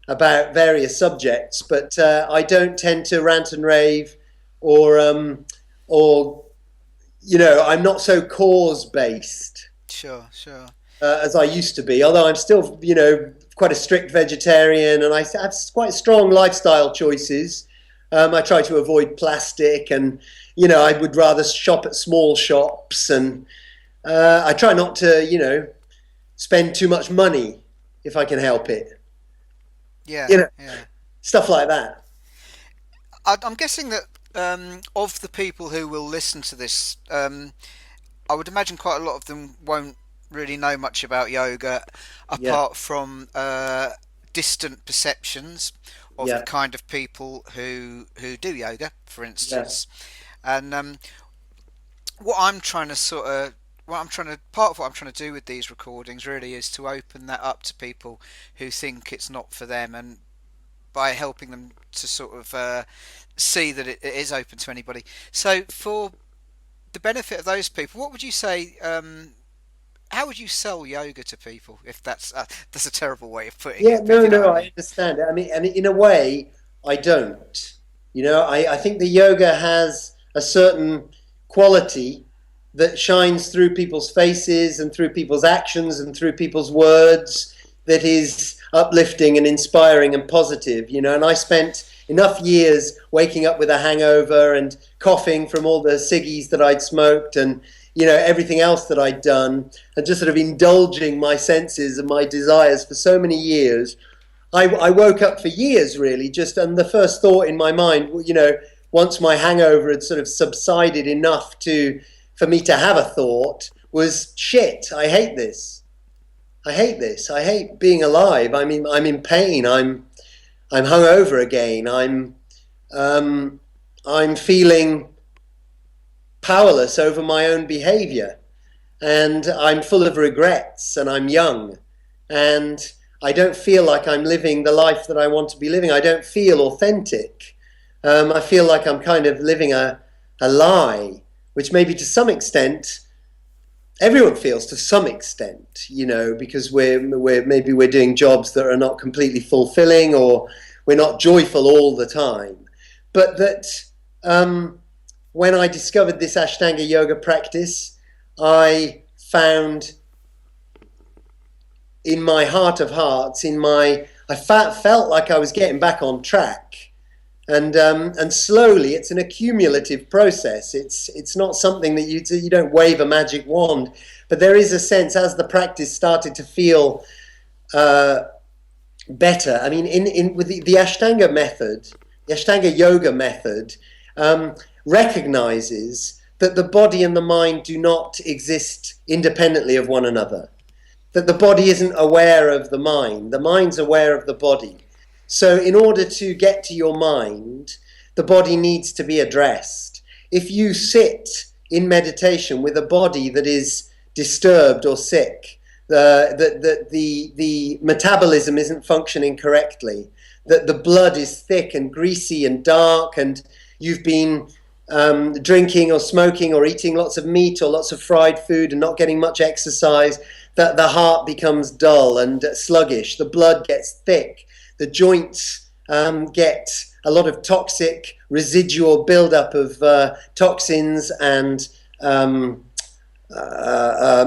about various subjects, but I don't tend to rant and rave or I'm not so cause-based sure, sure. as I used to be, although I'm still, quite a strict vegetarian, and I have quite strong lifestyle choices. I try to avoid plastic, and, I would rather shop at small shops, and I try not to, spend too much money if I can help it. Yeah, You know, yeah. stuff like that. I'm guessing that of the people who will listen to this, I would imagine quite a lot of them won't really know much about yoga, Yeah, apart from distant perceptions of the yeah, kind of people who do yoga, for yeah, instance. And what I'm trying to sort of part of what I'm trying to do with these recordings really is to open that up to people who think it's not for them, and by helping them to sort of see that it is open to anybody. So for the benefit of those people, what would you say? How would you sell yoga to people? If that's a terrible way of putting yeah. it, but if No, you know no, what I I mean. understand it. I mean, and in a way, I don't. I think the yoga has a certain quality that shines through people's faces and through people's actions and through people's words that is uplifting and inspiring and positive, you know. And I spent enough years waking up with a hangover and coughing from all the ciggies that I'd smoked and, you know, everything else that I'd done, and just sort of indulging my senses and my desires for so many years. I woke up for years really just, and the first thought in my mind, you know, once my hangover had sort of subsided enough to for me to have a thought, was shit, I hate this. I hate this. I hate being alive. I'm in pain. I'm hungover again. Um, I'm feeling powerless over my own behavior, and I'm full of regrets, and I'm young, and I don't feel like I'm living the life that I want to be living. I don't feel authentic. I feel like I'm kind of living a lie, which maybe to some extent everyone feels to some extent, you know, because we're doing jobs that are not completely fulfilling, or we're not joyful all the time. But that when I discovered this Ashtanga yoga practice, I found in my heart of hearts, felt like I was getting back on track. And slowly, it's an accumulative process. It's not something that you don't wave a magic wand, but there is a sense as the practice started to feel better. I mean, in with the Ashtanga method, the Ashtanga yoga method recognizes that the body and the mind do not exist independently of one another. That the body isn't aware of the mind. The mind's aware of the body. So in order to get to your mind, the body needs to be addressed. If you sit in meditation with a body that is disturbed or sick, the metabolism isn't functioning correctly, that the blood is thick and greasy and dark, and you've been drinking or smoking or eating lots of meat or lots of fried food and not getting much exercise, that the heart becomes dull and sluggish, the blood gets thick, the joints get a lot of toxic residual buildup of toxins and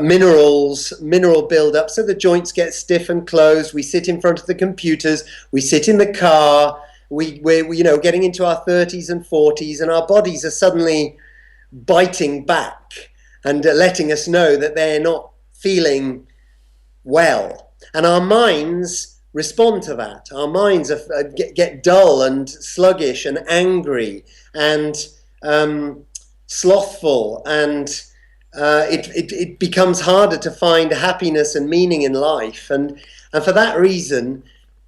mineral buildup, so the joints get stiff and closed. We sit in front of the computers, we sit in the car, we're you know, getting into our 30s and 40s, and our bodies are suddenly biting back and letting us know that they're not feeling well. And our minds respond to that. Our minds get dull and sluggish and angry and slothful, and it becomes harder to find happiness and meaning in life. And for that reason,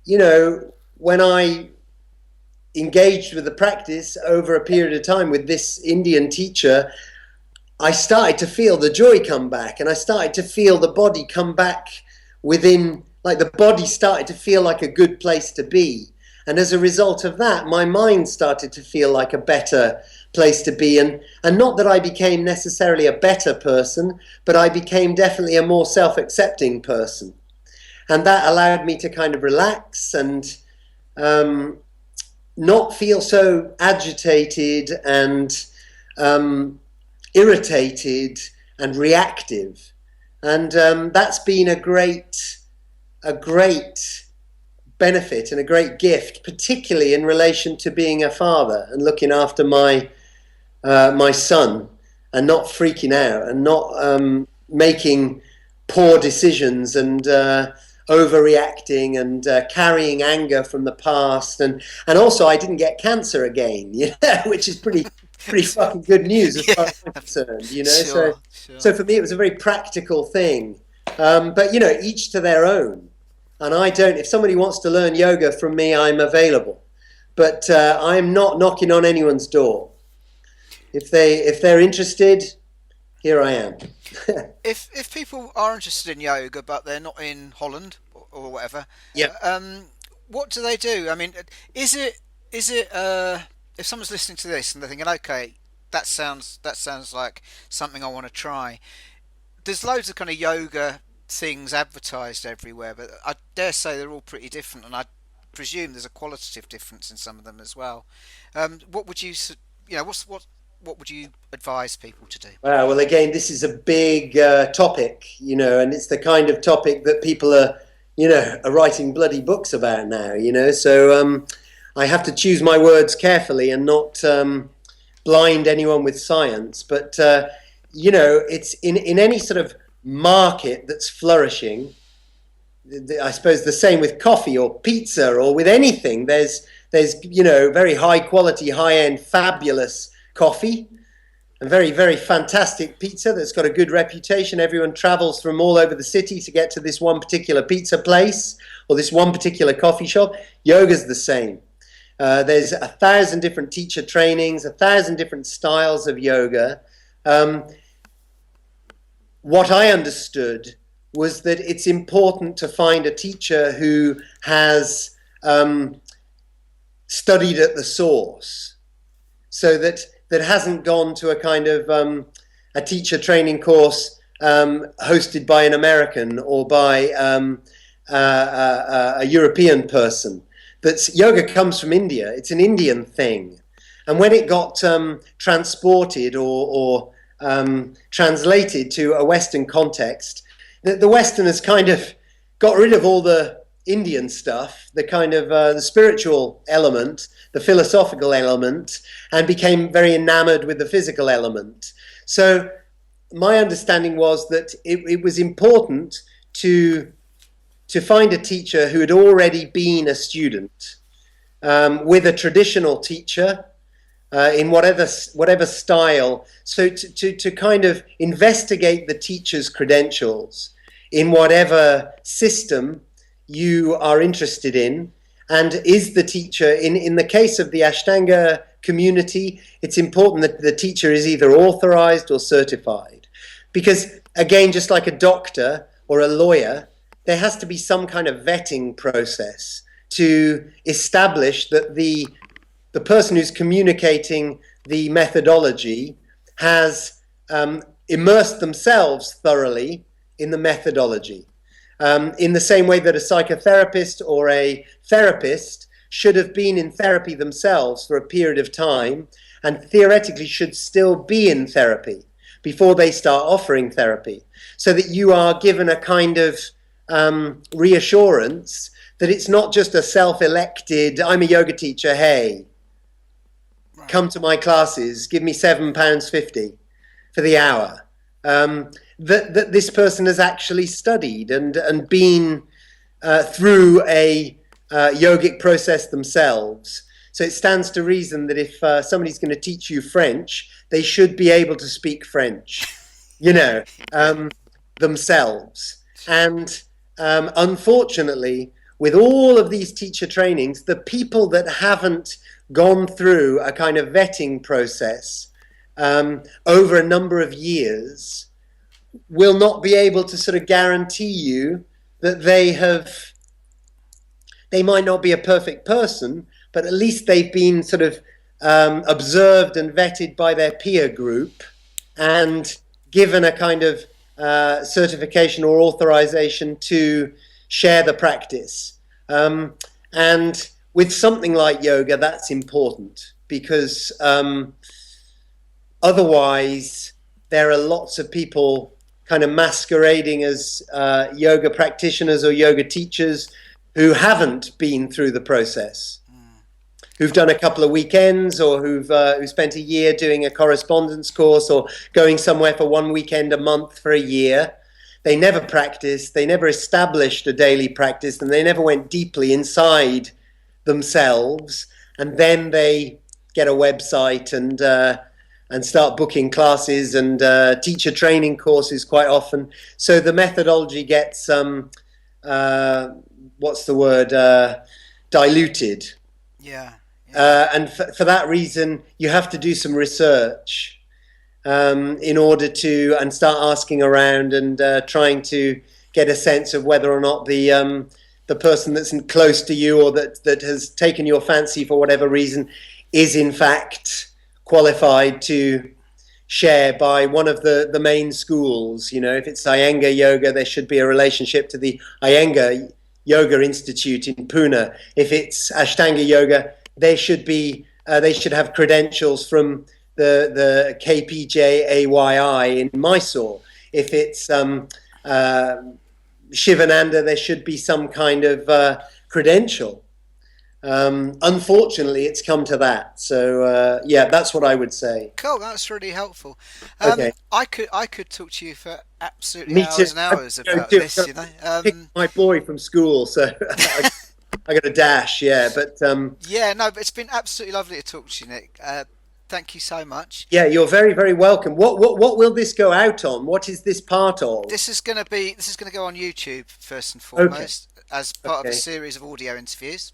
you know, when I engaged with the practice over a period of time with this Indian teacher, I started to feel the joy come back, and I started to feel the body come back within, like the body started to feel like a good place to be. And as a result of that, my mind started to feel like a better place to be. And not that I became necessarily a better person, but I became definitely a more self-accepting person. And that allowed me to kind of relax and not feel so agitated and irritated and reactive. And that's been a great benefit and a great gift, particularly in relation to being a father and looking after my son, and not freaking out and not making poor decisions and overreacting and carrying anger from the past. And also I didn't get cancer again, you know, which is pretty fucking good news as far as I'm concerned, you know. Sure, sure. So for me it was a very practical thing. But you know, each to their own. And I don't, if somebody wants to learn yoga from me, I'm available. But I'm not knocking on anyone's door. If they're interested, here I am. If people are interested in yoga but they're not in Holland or whatever, Yeah. what do they do? I mean, is it if someone's listening to this and they're thinking, okay, that sounds like something I want to try. There's loads of kind of yoga things advertised everywhere, but I dare say they're all pretty different, and I presume there's a qualitative difference in some of them as well. What would you know, what would you advise people to do? Wow. Well, again, this is a big topic, you know, and it's the kind of topic that people are are writing bloody books about now. So I have to choose my words carefully and not blind anyone with science. But it's in any sort of market that's flourishing. I suppose the same with coffee or pizza or with anything. There's very high quality, high end, fabulous coffee and very, very fantastic pizza that's got a good reputation. Everyone travels from all over the city to get to this one particular pizza place or this one particular coffee shop. Yoga's the same. There's 1,000 different teacher trainings, 1,000 different styles of yoga. What I understood was that it's important to find a teacher who has studied at the source, so that hasn't gone to a kind of a teacher training course hosted by an American or by a European person. Yoga comes from India. It's an Indian thing. And when it got transported or translated to a Western context, the Westerners kind of got rid of all the Indian stuff, the kind of the spiritual element, the philosophical element, and became very enamored with the physical element. So my understanding was that it was important to find a teacher who had already been a student with a traditional teacher in whatever style, so to kind of investigate the teacher's credentials in whatever system you are interested in. And is the teacher, in the case of the Ashtanga community, it's important that the teacher is either authorized or certified. Because, again, just like a doctor or a lawyer, there has to be some kind of vetting process to establish that the person who's communicating the methodology has immersed themselves thoroughly in the methodology. In the same way that a psychotherapist or a therapist should have been in therapy themselves for a period of time and theoretically should still be in therapy before they start offering therapy, so that you are given a kind of reassurance that it's not just a self-elected, I'm a yoga teacher, hey, come to my classes, give me £7.50 for the hour. That this person has actually studied and been through a yogic process themselves. So it stands to reason that if somebody's going to teach you French, they should be able to speak French, themselves. And unfortunately, with all of these teacher trainings, the people that haven't gone through a kind of vetting process over a number of years will not be able to sort of guarantee you that they might not be a perfect person, but at least they've been sort of observed and vetted by their peer group and given a kind of certification or authorization to share the practice. And with something like yoga, that's important, because otherwise there are lots of people kind of masquerading as yoga practitioners or yoga teachers who haven't been through the process, who've done a couple of weekends, or who spent a year doing a correspondence course or going somewhere for one weekend a month for a year. They never practiced, they never established a daily practice, and they never went deeply inside themselves. And then they get a website and start booking classes and teacher training courses quite often. So the methodology gets, diluted. Yeah. And for that reason, you have to do some research in order to, and start asking around and trying to get a sense of whether or not the person that's close to you or that has taken your fancy for whatever reason is in fact qualified to share by one of the main schools. If it's Iyengar yoga, there should be a relationship to the Iyengar Yoga Institute in Pune. If it's Ashtanga yoga, they should have credentials from the KPJAYI in Mysore. If it's Shivananda, there should be some kind of credential. Unfortunately, it's come to that. So yeah, that's what I would say. Cool, that's really helpful. Okay, I could talk to you for absolutely me too. hours and I've hours got about to this. You know. pick my boy from school, so I got a dash. Yeah, but Yeah, no, but it's been absolutely lovely to talk to you, Nick. Thank you so much. yeah, you're very, very welcome. What will this go out on? What is this part of? This is gonna go on YouTube first and Okay, foremost as part of a okay, series of audio interviews.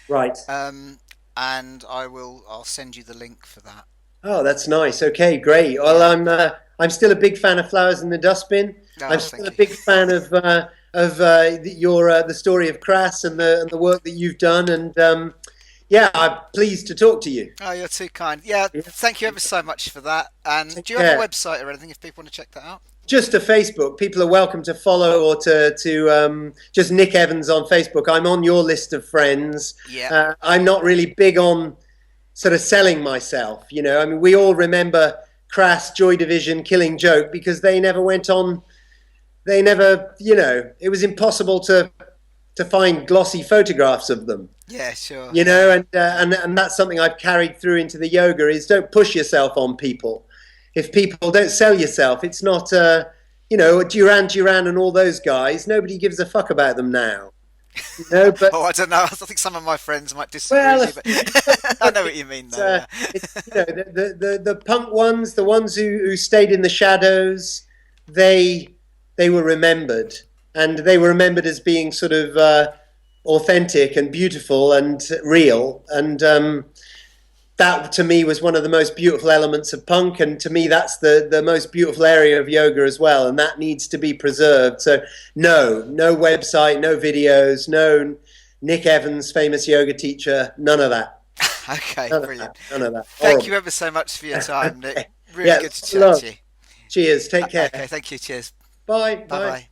right. Um, and I'll send you the link for that. Oh, that's nice. Okay, great. Well, Yeah. I'm still a big fan of Flowers in the Dustbin. I'm Oh, still a thank you. big fan of your the story of Crass and the work that you've done. And yeah, I'm pleased to talk to you. Oh, you're too kind. Yeah, Yeah. thank you ever so much for that. And Take do you have a care. website or anything if people want to check that out? Just to Facebook, people are welcome to follow or to just Nick Evans on Facebook. I'm on your list of friends. Yeah. I'm not really big on sort of selling myself. You know, I mean, we all remember Crass, Joy Division, Killing Joke because they never went on. They never, you know, it was impossible to find glossy photographs of them. Yeah, sure. You know, Yeah. and that's something I've carried through into the yoga is don't push yourself on people. If people don't sell yourself, it's not, you know, Duran and all those guys. Nobody gives a fuck about them now. You know, but Oh, I don't know. I think some of my friends might disagree well, with you, but I know what you mean, it's, though. Yeah. you know the punk ones, the ones who stayed in the shadows, they they were remembered, and they were remembered as being sort of authentic and beautiful and real, and that to me was one of the most beautiful elements of punk, and to me that's the most beautiful area of yoga as well, and that needs to be preserved. So no website, no videos, no Nick Evans, famous yoga teacher, none of that. Okay, None of brilliant. that. None of that. Thank Horrible. you ever so much for your time, Nick. Okay. Really Yeah, good to chat love. to you. Cheers. Take care. Okay, thank you. Cheers. Bye. Bye Bye. bye.